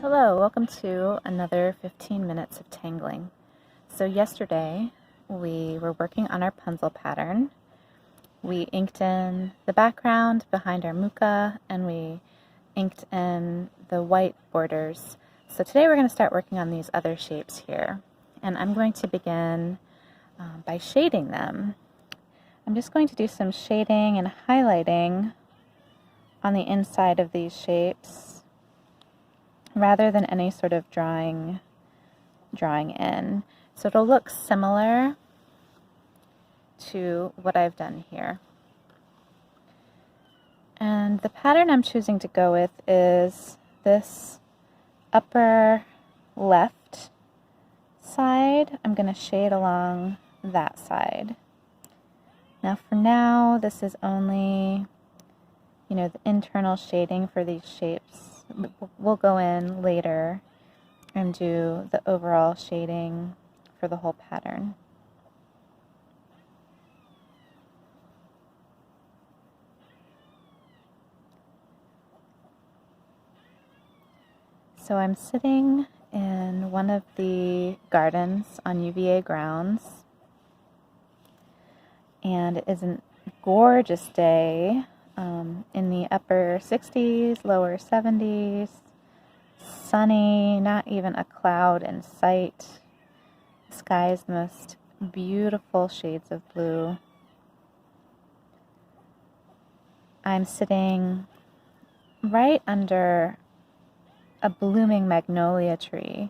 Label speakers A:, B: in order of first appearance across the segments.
A: Hello, welcome to another 15 minutes of tangling. So yesterday we were working on our Punzel pattern. We inked in the background behind our muka and we inked in the white borders. So today we're going to start working on these other shapes here. And I'm going to begin by shading them. I'm just going to do some shading and highlighting on the inside of these shapes, rather than any sort of drawing in. So it'll look similar to what I've done here. And the pattern I'm choosing to go with is this upper left side. I'm going to shade along that side. Now for now, this is only, the internal shading for these shapes. We'll go in later and do the overall shading for the whole pattern. So I'm sitting in one of the gardens on UVA grounds, and it is a gorgeous day. In the upper 60s, lower 70s, sunny, not even a cloud in sight. The sky is the most beautiful shades of blue. I'm sitting right under a blooming magnolia tree,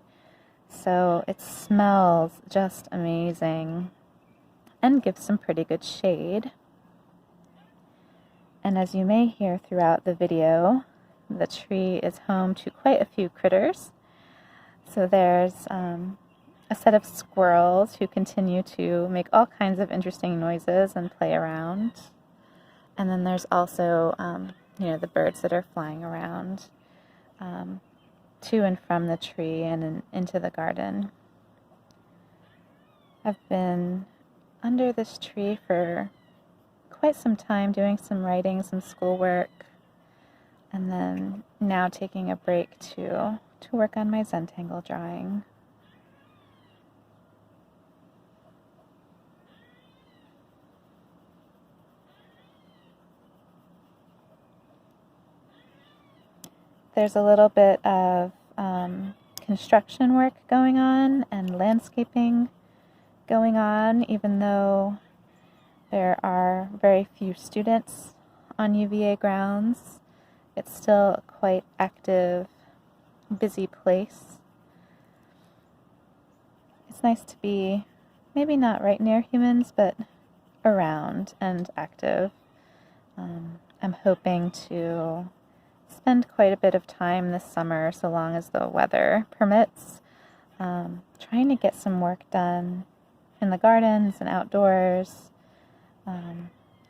A: so it smells just amazing and gives some pretty good shade. And as you may hear throughout the video, the tree is home to quite a few critters. So there's a set of squirrels who continue to make all kinds of interesting noises and play around. And then there's also, the birds that are flying around to and from the tree and into the garden. I've been under this tree for quite some time, doing some writing, some schoolwork, and then now taking a break to work on my Zentangle drawing. There's a little bit of construction work going on and landscaping going on, even though there are very few students on UVA grounds. It's still a quite active, busy place. It's nice to be maybe not right near humans, but around and active. I'm hoping to spend quite a bit of time this summer, so long as the weather permits, trying to get some work done in the gardens and outdoors,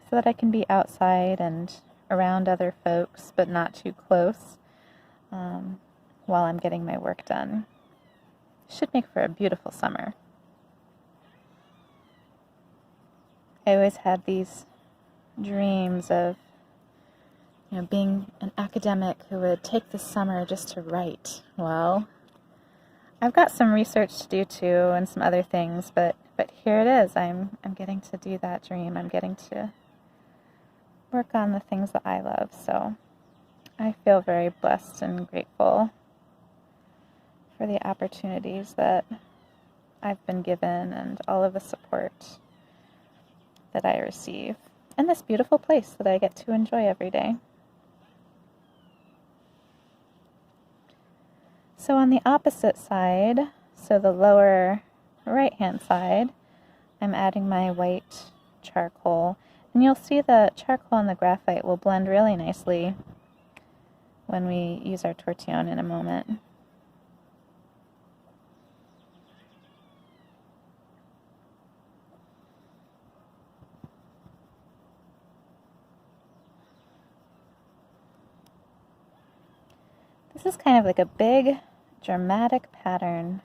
A: so that I can be outside and around other folks, but not too close, while I'm getting my work done. Should make for a beautiful summer. I always had these dreams of, being an academic who would take the summer just to write. Well, I've got some research to do too and some other things, but here it is. I'm getting to do that dream. I'm getting to work on the things that I love. So I feel very blessed and grateful for the opportunities that I've been given and all of the support that I receive, and this beautiful place that I get to enjoy every day. So on the opposite side, so the lower right-hand side, I'm adding my white charcoal. And you'll see the charcoal and the graphite will blend really nicely when we use our tortillion in a moment. This is kind of like a big, dramatic pattern.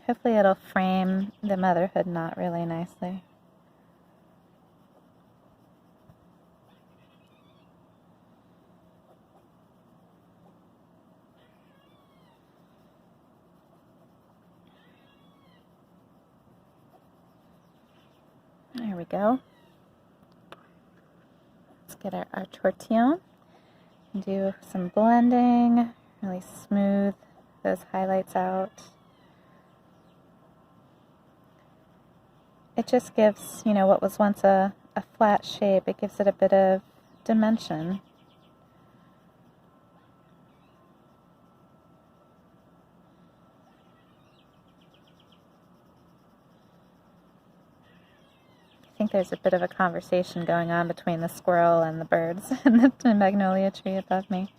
A: Hopefully it'll frame the motherhood knot really nicely. we go. Let's get our tortillion. Do some blending, really smooth those highlights out. It just gives, you know, what was once a flat shape, it gives it a bit of dimension. I think there's a bit of a conversation going on between the squirrel and the birds and the magnolia tree above me.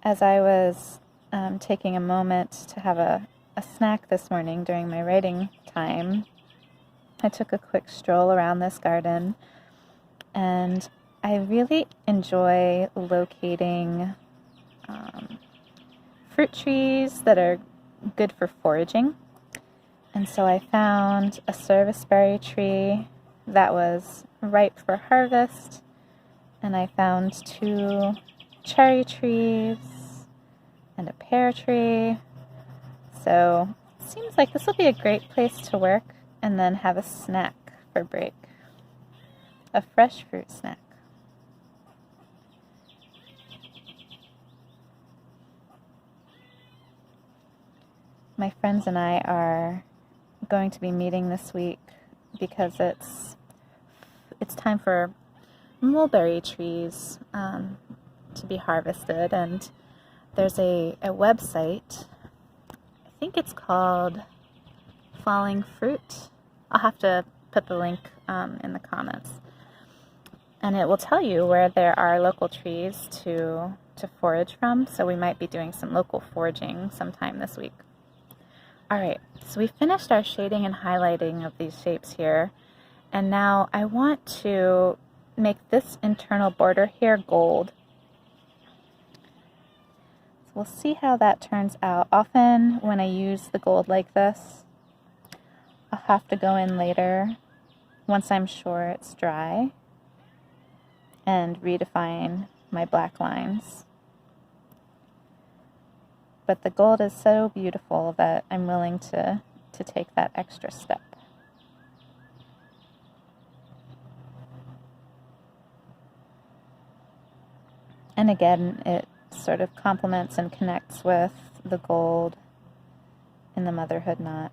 A: As I was taking a moment to have a snack this morning during my writing time, I took a quick stroll around this garden, and I really enjoy locating fruit trees that are good for foraging. And so I found a serviceberry tree that was ripe for harvest, and I found 2 cherry trees and a pear tree. So it seems like this will be a great place to work and then have a snack for break. A fresh fruit snack. My friends and I are going to be meeting this week because it's time for mulberry trees to be harvested, and there's a website, I think it's called Falling Fruit. I'll have to put the link in the comments, and it will tell you where there are local trees to forage from, so we might be doing some local foraging sometime this week. Alright, so we finished our shading and highlighting of these shapes here, and now I want to make this internal border here gold. So we'll see how that turns out. Often when I use the gold like this, I'll have to go in later once I'm sure it's dry and redefine my black lines. But the gold is so beautiful that I'm willing to take that extra step. And again, it sort of complements and connects with the gold in the Motherhood knot.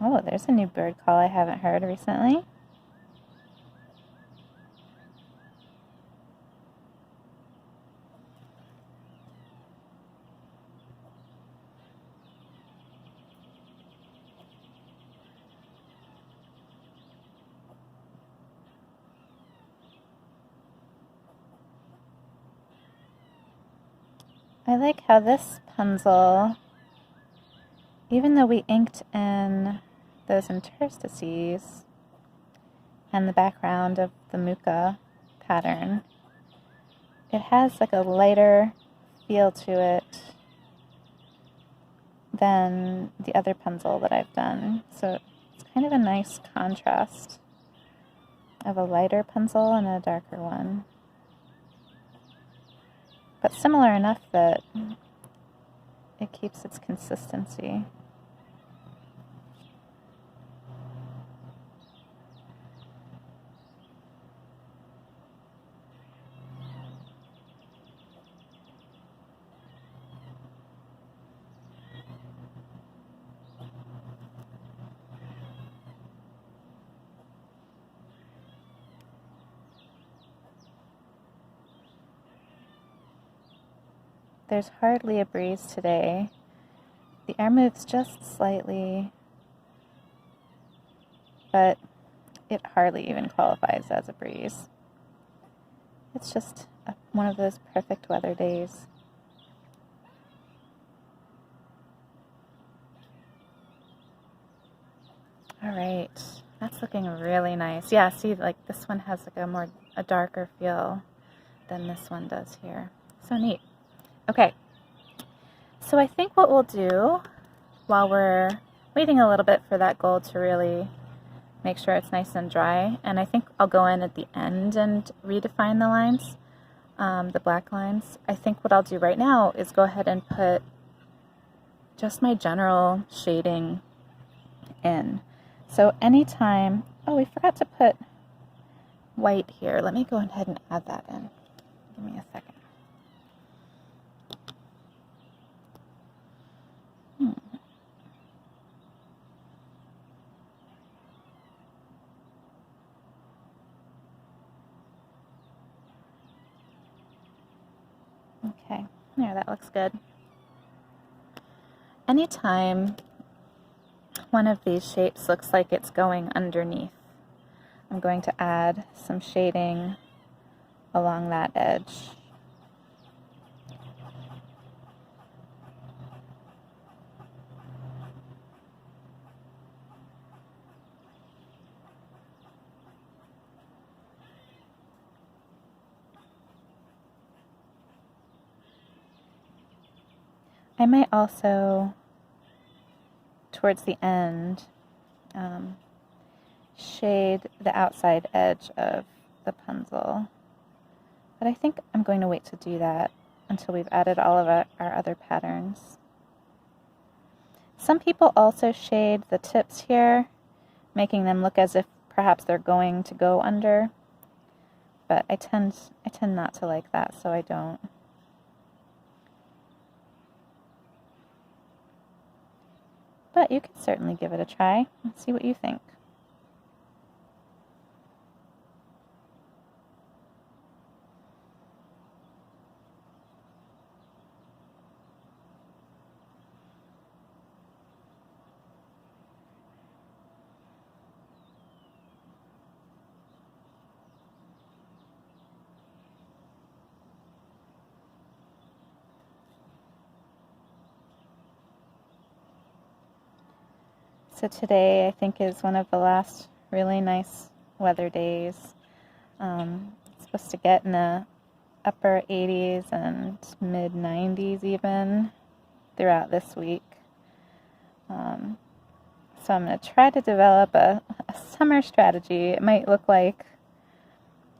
A: Oh, there's a new bird call I haven't heard recently. I like how this Punzel, even though we inked in those interstices and the background of the Muka pattern, it has like a lighter feel to it than the other Punzel that I've done. So it's kind of a nice contrast of a lighter Punzel and a darker one. But similar enough that it keeps its consistency. There's hardly a breeze today. The air moves just slightly, but it hardly even qualifies as a breeze. It's just one of those perfect weather days. All right, that's looking really nice. Yeah, see, like this one has like a darker feel than this one does here. So neat. Okay, so I think what we'll do while we're waiting a little bit for that gold to really make sure it's nice and dry, and I think I'll go in at the end and redefine the lines, the black lines. I think what I'll do right now is go ahead and put just my general shading in. So anytime, oh, we forgot to put white here. Let me go ahead and add that in. Give me a second. Okay, there, that looks good. Anytime one of these shapes looks like it's going underneath, I'm going to add some shading along that edge. I might also, towards the end, shade the outside edge of the Punzel. But I think I'm going to wait to do that until we've added all of our other patterns. Some people also shade the tips here, making them look as if perhaps they're going to go under. But I tend not to like that, so I don't. But you can certainly give it a try and see what you think. So today I think is one of the last really nice weather days. It's supposed to get in the upper 80s and mid 90s even throughout this week. So I'm going to try to develop a summer strategy. It might look like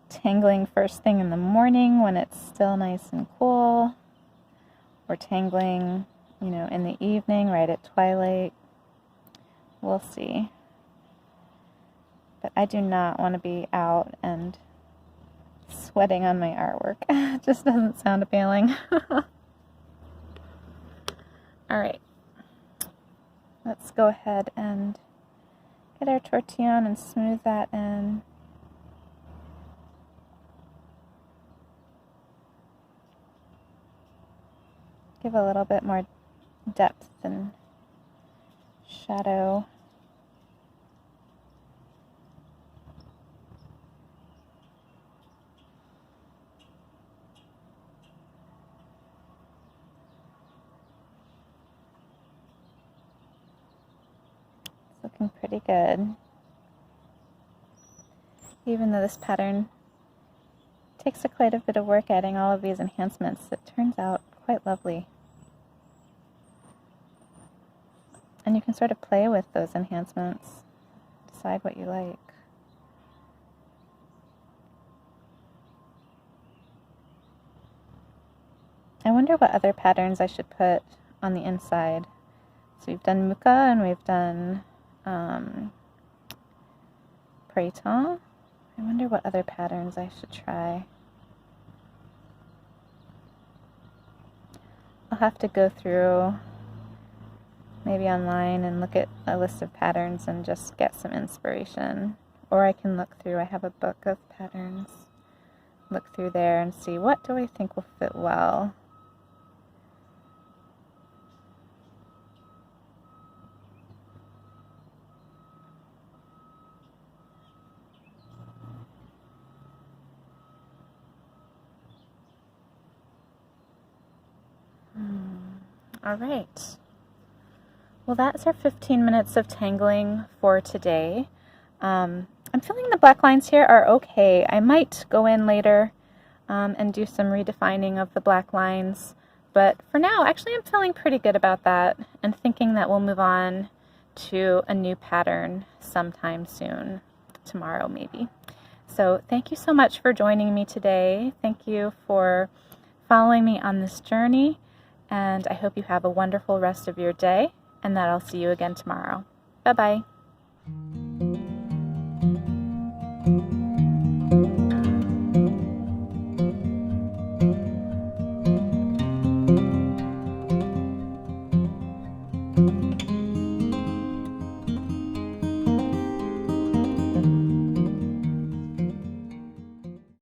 A: tangling first thing in the morning when it's still nice and cool, or tangling, in the evening right at twilight. We'll see. But I do not want to be out and sweating on my artwork. It just doesn't sound appealing. Alright. Let's go ahead and get our tortillion and smooth that in. Give a little bit more depth and shadow. It's looking pretty good. Even though this pattern takes quite a bit of work adding all of these enhancements, it turns out quite lovely. And you can sort of play with those enhancements, decide what you like. I wonder what other patterns I should put on the inside. So we've done Muka and we've done Praton. I wonder what other patterns I should try. I'll have to go through maybe online and look at a list of patterns and just get some inspiration. Or I can look through, I have a book of patterns, look through there and see what do I think will fit well. All right. Well, that's our 15 minutes of tangling for today. I'm feeling the black lines here are okay. I might go in later and do some redefining of the black lines, but for now, actually I'm feeling pretty good about that and thinking that we'll move on to a new pattern sometime soon, tomorrow maybe. So thank you so much for joining me today. Thank you for following me on this journey, and I hope you have a wonderful rest of your day, and that I'll see you again tomorrow. Bye-bye.